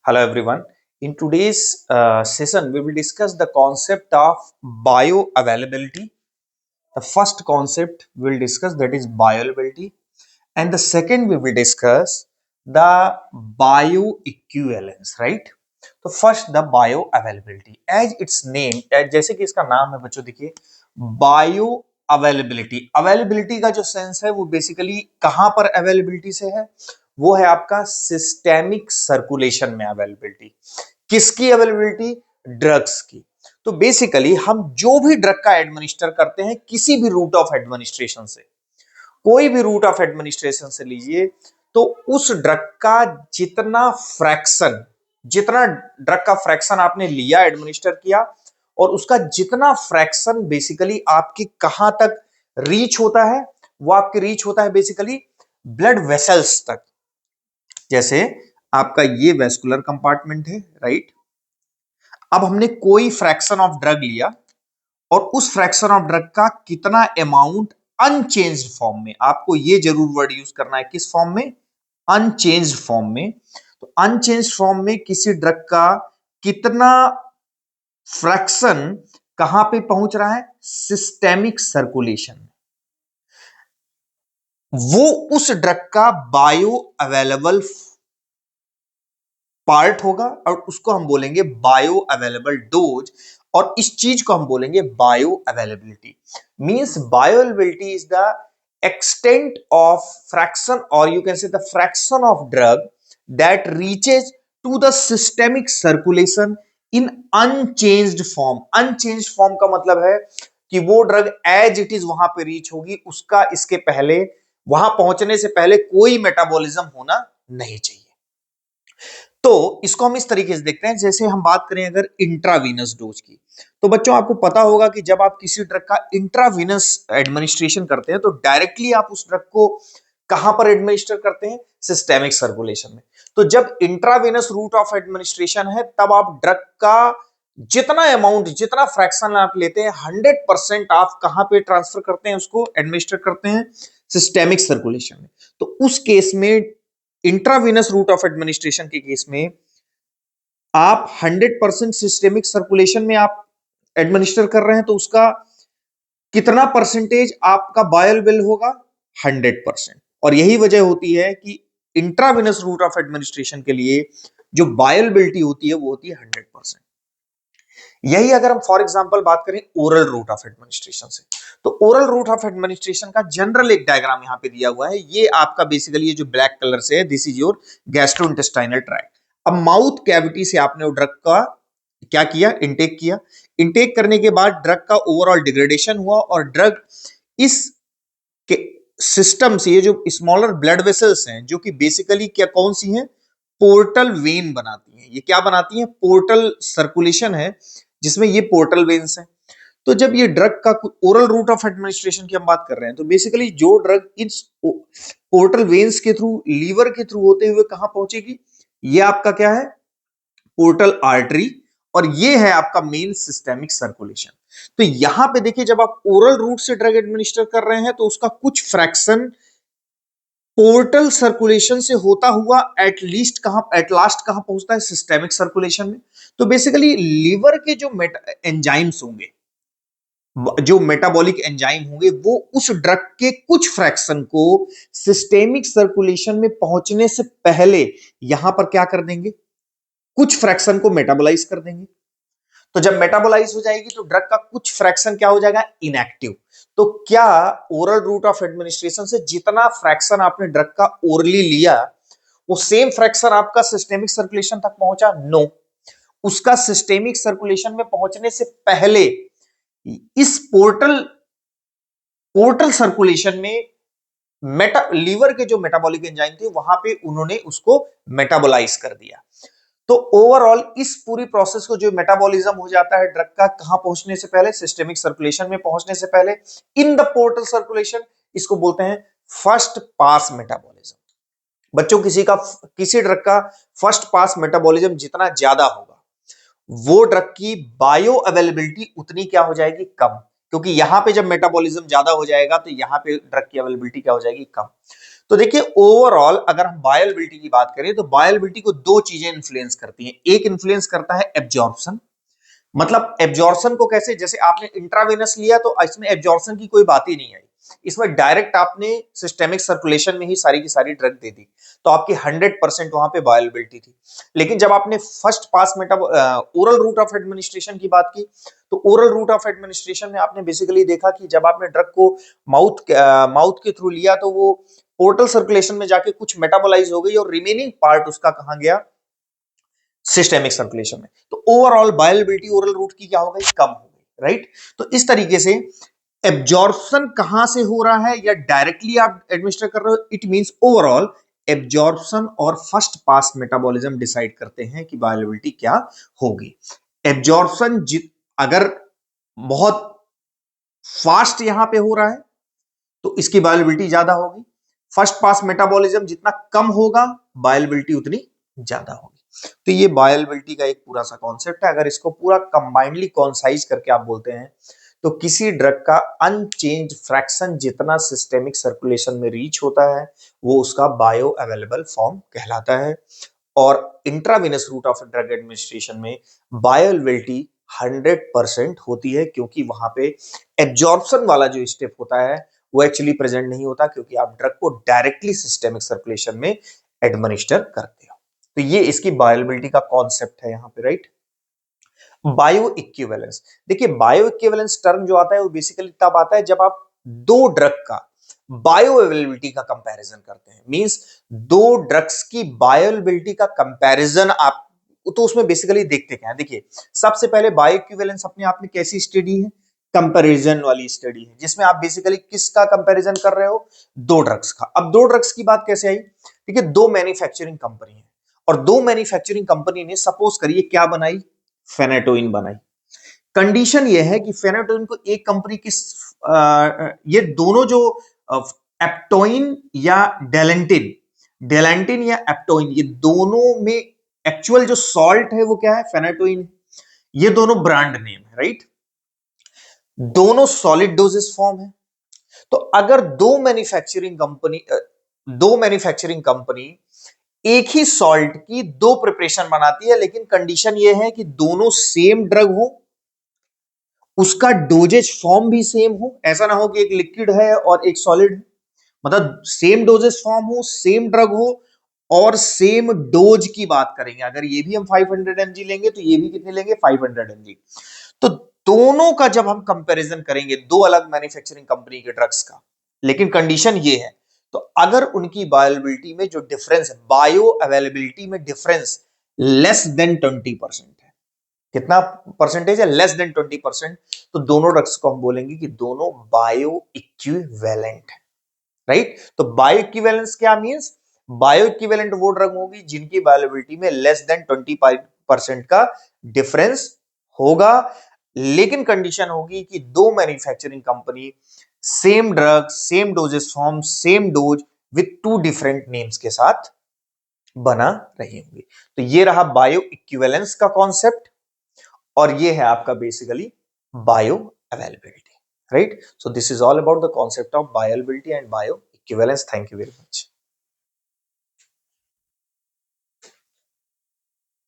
Hello everyone. In today's session, we will discuss the concept of bioavailability. The first concept we will discuss that is bioavailability, and the second we will discuss the bioequivalence. Right? तो first the bioavailability as its name as जैसे कि इसका नाम है बच्चों देखिए bio availability का जो सेंस है वो बेसिकली कहां पर अवेलेबिलिटी से है वो है आपका सिस्टेमिक सर्कुलेशन में अवेलेबिलिटी किसकी अवेलेबिलिटी ड्रग्स की तो बेसिकली हम जो भी ड्रग का एडमिनिस्टर करते हैं किसी भी रूट ऑफ एडमिनिस्ट्रेशन से कोई भी रूट ऑफ एडमिनिस्ट्रेशन से लीजिए तो उस ड्रग का जितना ड्रग का फ्रैक्शन आपने लिया एडमिनिस्टर किया और उसका जितना फ्रैक्शन बेसिकली आपकी कहां तक रीच होता है वो आपके रीच होता है बेसिकली ब्लड वेसल्स तक। जैसे आपका ये वेस्कुलर कंपार्टमेंट है राइट। अब हमने कोई फ्रैक्शन ऑफ ड्रग लिया और उस फ्रैक्शन ऑफ ड्रग का कितना अमाउंट अनचेंज्ड फॉर्म में, आपको ये जरूर वर्ड यूज करना है किस फॉर्म में, अनचेंज्ड फॉर्म में। तो अनचेंज्ड फॉर्म में किसी ड्रग का कितना फ्रैक्शन कहां पे पहुंच रहा है, सिस्टेमिक सर्कुलेशन में, वो उस ड्रग का बायो अवेलेबल पार्ट होगा और उसको हम बोलेंगे बायो अवेलेबल डोज और इस चीज को हम बोलेंगे bio availability. Means bio availability is the extent of fraction or you can say the fraction of drug that reaches to the systemic circulation in unchanged form। unchanged form का मतलब है कि वो ड्रग एज इट इज वहां पे reach होगी, उसका इसके पहले वहां पहुंचने से पहले कोई मेटाबॉलिज्म होना नहीं चाहिए। तो इसको हम इस तरीके से देखते हैं, जैसे हम बात करें अगर इंट्रावीनस डोज की, तो बच्चों आपको पता होगा कि जब आप किसी ड्रग का इंट्रावीनस एडमिनिस्ट्रेशन करते हैं तो डायरेक्टली आप उस ड्रग को कहां पर एडमिनिस्टर करते हैं, सिस्टेमिक सर्कुलेशन में। तो जब इंट्रावीनस रूट ऑफ एडमिनिस्ट्रेशन है तब आप ड्रग का जितना अमाउंट जितना फ्रैक्शन आप लेते हैं 100% आप कहां पे ट्रांसफर करते हैं, उसको एडमिनिस्टर करते हैं सिस्टेमिक सर्कुलेशन में। तो उस केस में इंट्रावीनस रूट ऑफ एडमिनिस्ट्रेशन के केस में आप 100% सिस्टेमिक सर्कुलेशन में आप एडमिनिस्टर कर रहे हैं तो उसका कितना परसेंटेज आपका बायोअवेलेबल होगा, 100%। और यही वजह होती है कि इंट्रावीनस रूट ऑफ एडमिनिस्ट्रेशन के लिए जो बायोअवेलेबिलिटी होती है वो होती है 100%। यही अगर हम फॉर एग्जांपल बात करें ओरल रूट ऑफ एडमिनिस्ट्रेशन से, तो ओरल रूट ऑफ एडमिनिस्ट्रेशन का जनरल एक डायग्राम यहां पे दिया हुआ है। ये आपका बेसिकली ये जो ब्लैक कलर से है this is your gastrointestinal tract. अब माउथ कैविटी से आपने वो ड्रग का क्या किया, इनटेक किया। इनटेक करने के बाद ड्रग का ओवरऑल डिग्रेडेशन हुआ और ड्रग इस सिस्टम से, ये जो स्मॉलर ब्लड वेसल्स हैं जो कि बेसिकली क्या कौन सी हैं, पोर्टल वेन बनाती हैं। ये क्या बनाती हैं, पोर्टल सर्कुलेशन है जिसमें ये पोर्टल वेन्स हैं। तो जब ये ड्रग का ओरल रूट ऑफ एडमिनिस्ट्रेशन की हम बात कर रहे हैं तो बेसिकली जो ड्रग इस पोर्टल वेन्स के थ्रू, लीवर के थ्रू होते हुए कहां पहुंचेगी, ये आपका क्या है, पोर्टल आर्टरी, और ये है आपका मेन सिस्टेमिक सर्कुलेशन। तो यहां पे देखिए जब आप ओरल रूट से ड्रग एडमिनिस्टर कर रहे हैं तो उसका कुछ फ्रैक्शन पोर्टल सर्कुलेशन से होता हुआ एट लास्ट कहां पहुंचता है, सिस्टेमिक सर्कुलेशन में। तो बेसिकली लीवर के जो एंजाइम्स होंगे, जो मेटाबॉलिक एंजाइम होंगे, वो उस ड्रग के कुछ फ्रैक्शन को सिस्टेमिक सर्कुलेशन में पहुंचने से पहले यहां पर क्या कर देंगे, कुछ फ्रैक्शन को मेटाबोलाइज कर देंगे। तो जब मेटाबोलाइज हो जाएगी तो ड्रग का कुछ फ्रैक्शन क्या हो जाएगा, इनएक्टिव। तो क्या ओरल रूट ऑफ एडमिनिस्ट्रेशन से जितना फ्रैक्शन आपने ड्रग का ओरली लिया वो सेम फ्रैक्शन आपका सिस्टेमिक सर्कुलेशन तक पहुंचा, नो। उसका सिस्टेमिक सर्कुलेशन में पहुंचने से पहले इस पोर्टल सर्कुलेशन में लीवर के जो मेटाबॉलिक एंजाइम थे वहां पे उन्होंने उसको मेटाबोलाइज कर दिया। तो ओवरऑल इस पूरी प्रोसेस को जो मेटाबॉलिज्म हो जाता है ड्रग का कहां पहुंचने से पहले, सिस्टेमिक सर्कुलेशन में पहुंचने से पहले इन द पोर्टल सर्कुलेशन, इसको बोलते हैं फर्स्ट पास मेटाबॉलिज्म। बच्चों किसी ड्रग का फर्स्ट पास मेटाबॉलिज्म जितना ज्यादा होगा वो ड्रग की बायो अवेलेबिलिटी उतनी क्या हो जाएगी, कम। क्योंकि यहां पे जब मेटाबॉलिज्म ज्यादा हो जाएगा तो यहां पे ड्रग की अवेलेबिलिटी क्या हो जाएगी, कम। तो देखिए ओवरऑल अगर हम बायोअवेलेबिलिटी की बात करें तो बायोअवेलेबिलिटी को दो चीजें इन्फ्लुएंस करती हैं। एक इन्फ्लुएंस करता है एब्जॉर्प्शन, मतलब एब्जॉर्प्शन को कैसे, जैसे आपने इंट्रावेनस लिया तो इसमें एब्जॉर्प्शन की कोई बात ही नहीं आई, इसमें डायरेक्ट आपने सिस्टेमिक सर्कुलेशन में ही सारी की सारी ड्रग दे दी, तो आपकी 100% वहां पे बायोअवेलेबिलिटी थी। लेकिन जब आपने first pass oral route of administration की बात की, तो ओरल रूट ऑफ एडमिनिस्ट्रेशन में आपने बेसिकली देखा कि जब आपने ड्रग को माउथ के थ्रू लिया तो वो पोर्टल सर्कुलेशन में जाके कुछ मेटाबोलाइज हो गई और रिमेनिंग पार्ट उसका कहां गया, सिस्टेमिक सर्कुलेशन में। तो ओवरऑल बायोअवेलेबिलिटी ओरल रूट की क्या हो गई, कम हो गई, राइट। तो इस तरीके से एब्जॉर्प्शन कहां से हो रहा है या डायरेक्टली आप एडमिनिस्टर कर रहे हो, इट मींस ओवरऑल एब्जॉर्प्शन और फर्स्ट पास मेटाबॉलिज्म डिसाइड करते हैं कि बायोअवेलेबिलिटी क्या होगी। एब्जॉर्प्शन अगर बहुत फास्ट यहां पे हो रहा है तो इसकी बायोअवेलेबिलिटी ज्यादा होगी, फर्स्ट पास मेटाबॉलिज्म जितना कम होगा बायोअवेलेबिलिटी उतनी ज्यादा होगी। तो ये बायोअवेलेबिलिटी का एक पूरा सा कॉन्सेप्ट है। अगर इसको पूरा कंबाइंडली कॉन्साइज करके आप बोलते हैं तो किसी ड्रग का अनचेंज फ्रैक्शन जितना सिस्टेमिक सर्कुलेशन में रीच होता है वो उसका बायो अवेलेबल फॉर्म कहलाता है। और intravenous route of drug administration में बायोअवेलेबिलिटी 100% होती है, क्योंकि वहां पे एब्जॉर्प्शन वाला जो स्टेप होता है वो एक्चुअली प्रेजेंट नहीं होता, क्योंकि आप ड्रग को डायरेक्टली सिस्टेमिक सर्कुलेशन में एडमिनिस्टर करते हो। तो ये इसकी बायोअवेलेबिलिटी का कॉन्सेप्ट है यहां पे, राइट। बायो इक्विवेलेंस, देखिए बायो इक्विवेलेंस टर्म जो आता है वो बेसिकली तब आता है जब आप दो ड्रग का बायो अवेलेबिलिटी का कंपैरिजन करते हैं। मींस दो ड्रग्स की बायोअवेलेबिलिटी का कंपैरिजन आप, तो उसमें बेसिकली देखते क्या है, देखिए सबसे पहले बायो इक्विवेलेंस अपने आप में कैसी स्टडी है, कंपैरिजन वाली स्टडी है, जिसमें आप बेसिकली किसका कंपैरिजन कर रहे हो, दो ड्रग्स का। अब दो ड्रग्स की बात कैसे आई, देखिए दो मैन्युफैक्चरिंग कंपनी है और दो मैन्युफैक्चरिंग कंपनी ने सपोज करिए क्या बनाई, फेनेटोइन बनाई। कंडीशन यह है कि फेनेटोइन को एक कंपनी किस ये दोनों जो एप्टोइन या डेलेंटिन, डेलेंटिन या एप्टोइन, ये दोनों में एक्चुअल जो सॉल्ट है वो क्या है, फेनेटोइन। ये दोनों ब्रांड नेम है, राइट। दोनों सॉलिड डोजेस फॉर्म है। तो अगर दो मैन्युफैक्चरिंग कंपनी एक ही सॉल्ट की दो प्रिपरेशन बनाती है, लेकिन कंडीशन यह है कि दोनों सेम ड्रग हो, उसका डोजेज फॉर्म भी सेम हो, ऐसा ना हो कि एक लिक्विड है और एक सॉलिड है, मतलब सेम डोजेज फॉर्म हो, सेम ड्रग हो और सेम डोज की बात करेंगे। अगर ये भी हम 500 mg लेंगे तो ये भी कितने लेंगे, 500 mg। तो दोनों का जब हम कंपैरिजन करेंगे दो अलग मैन्युफैक्चरिंग कंपनी के ड्रग्स का, लेकिन कंडीशन ये है, तो अगर उनकी बायोअवेलेबिलिटी में जो डिफरेंस है, बायो अवेलेबिलिटी में डिफरेंस लेस देन 20% है, कितना परसेंटेज है, लेस देन 20%, तो दोनों ड्रग्स को हम बोलेंगे कि दोनों बायो इक्विवेलेंट है, राइट। तो बायो इक्विवेलेंस क्या मींस, बायो इक्विवेलेंट वो ड्रग होगी जिनकी बायोअवेलेबिलिटी में लेस देन 20% का डिफरेंस होगा, लेकिन कंडीशन होगी कि दो manufacturing company same drug, same doses form, same dose with to different names के साथ बना रही होंगी। तो ये रहा बायो इक्विवेलेंस का कॉन्सेप्ट और ये है आपका basically bio availability, right. So this is all about the concept of bioavailability and bio equivalence. Thank you very much.